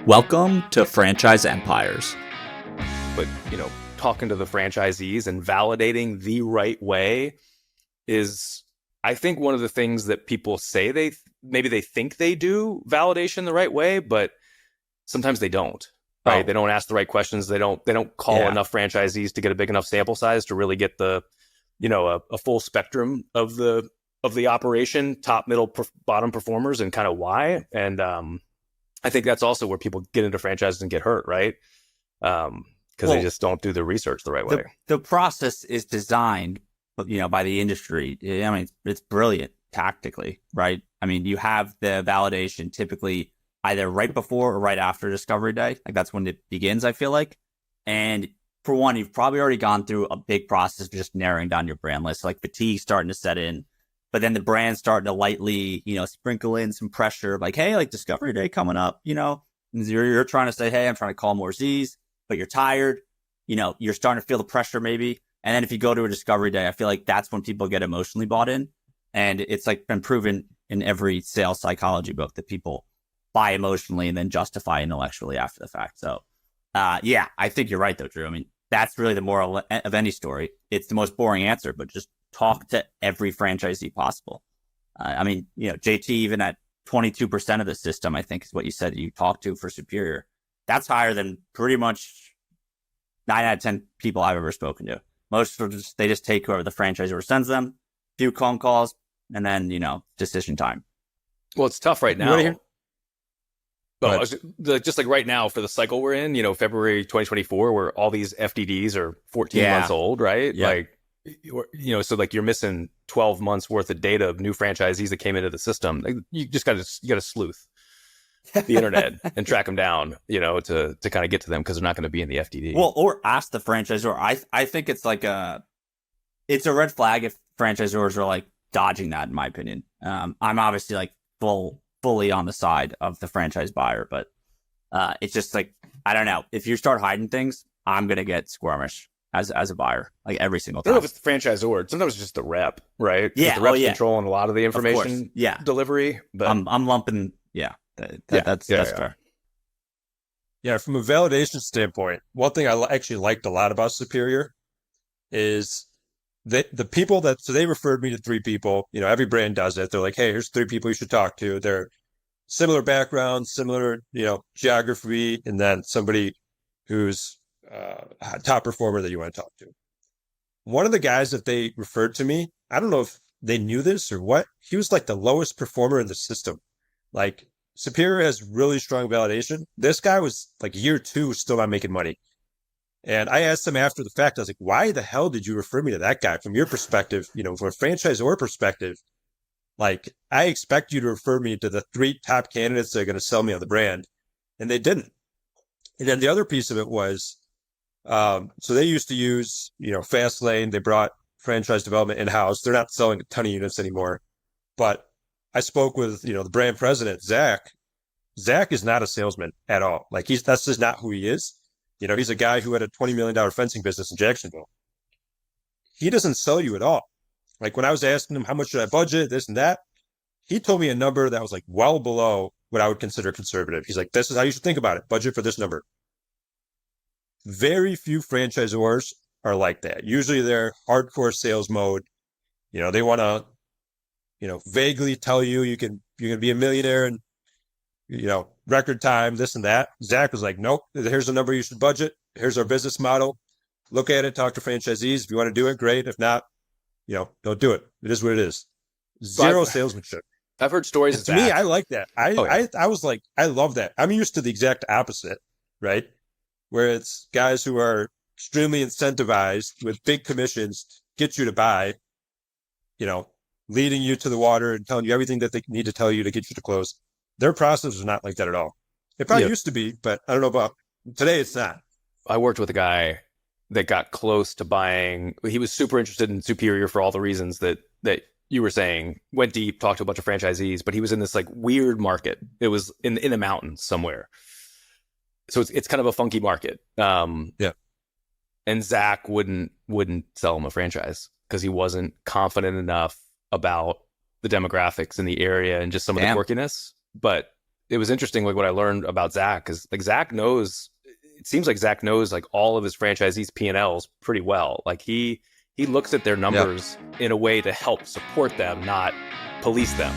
Welcome to Franchise Empires. But, talking to the franchisees and validating the right way is, I think, one of the things that people say maybe they think they do validation the right way, but sometimes they don't. Right? They don't ask the right questions. They don't call enough franchisees to get a big enough sample size to really get the, a full spectrum of the operation, top, middle, bottom performers, and kind of why. And I think that's also where people get into franchises and get hurt, right? Because they just don't do the research the right way. The process is designed, by the industry. I mean, it's brilliant tactically, right? I mean, you have the validation typically either right before or right after discovery day. Like that's when it begins, I feel like. And for one, you've probably already gone through a big process of just narrowing down your brand list, like fatigue starting to set in. But then the brand's starting to lightly, sprinkle in some pressure, like, hey, like discovery day coming up, and you're trying to say, hey, I'm trying to call more Z's, but you're tired, you're starting to feel the pressure maybe. And then if you go to a discovery day, I feel like that's when people get emotionally bought in. And it's like been proven in every sales psychology book that people buy emotionally and then justify intellectually after the fact. So, I think you're right though, Drew. I mean, that's really the moral of any story. It's the most boring answer, but just talk to every franchisee possible. JT, even at 22% of the system, I think is what you said you talked to for Superior. That's higher than pretty much 9 out of 10 people I've ever spoken to. Most they just take whoever the franchisor sends them, few phone calls, and then, decision time. Well, it's tough right now. Just like right now for the cycle we're in, February 2024, where all these FDDs are 14 months old, right? Yeah. Like, so like you're missing 12 months worth of data of new franchisees that came into the system. Like, you got to sleuth the internet and track them down, to kind of get to them because they're not going to be in the FDD. Well, or ask the franchisor. I think it's like it's a red flag if franchisors are like dodging that, in my opinion. I'm obviously like fully on the side of the franchise buyer, but it's just like, I don't know. If you start hiding things, I'm going to get squirmish as a buyer, like every single time. I don't know if it's the franchisor. Sometimes it's just the rep, right? Yeah. The rep's controlling a lot of the information delivery. But I'm lumping. Yeah. That's fair. Yeah. From a validation standpoint, one thing I actually liked a lot about Superior is the people so they referred me to 3 people. Every brand does it. They're like, hey, here's 3 people you should talk to. They're similar backgrounds, similar, geography, and then somebody who's a top performer that you want to talk to. One of the guys that they referred to me, I don't know if they knew this or what, he was like the lowest performer in the system. Like, Superior has really strong validation. This guy was like year 2, still not making money. And I asked him after the fact, I was like, why the hell did you refer me to that guy? From your perspective, from a franchisor perspective, like, I expect you to refer me to the 3 top candidates that are going to sell me on the brand. And they didn't. And then the other piece of it was, so they used to use, Fastlane. They brought franchise development in-house. They're not selling a ton of units anymore. But I spoke with, the brand president, Zach. Zach is not a salesman at all. Like, that's just not who he is. He's a guy who had a $20 million fencing business in Jacksonville. He doesn't sell you at all. Like, when I was asking him, how much should I budget, this and that, he told me a number that was like well below what I would consider conservative. He's like, this is how you should think about it. Budget for this number. Very few franchisors are like that. Usually they're hardcore sales mode. They want to, vaguely tell you you can be a millionaire in, record time, this and that. Zach was like, nope, here's the number you should budget. Here's our business model. Look at it, talk to franchisees. If you want to do it, great. If not, don't do it. It is what it is. Zero salesmanship. I've heard stories. To me, I like that. I was like, I love that. I'm used to the exact opposite, right? Where it's guys who are extremely incentivized with big commissions, get you to buy, leading you to the water and telling you everything that they need to tell you to get you to close. Their process is not like that at all. It probably used to be, but I don't know about today. It's not. I worked with a guy that got close to buying. He was super interested in Superior for all the reasons that you were saying. Went deep, talked to a bunch of franchisees, but he was in this like weird market. It was in the mountains somewhere. So it's kind of a funky market. And Zach wouldn't sell him a franchise because he wasn't confident enough about the demographics in the area and just some of the quirkiness. But it was interesting, like what I learned about Zach is like Zach knows. It seems like Zach knows like all of his franchisees' P&Ls pretty well. Like he looks at their numbers in a way to help support them, not police them.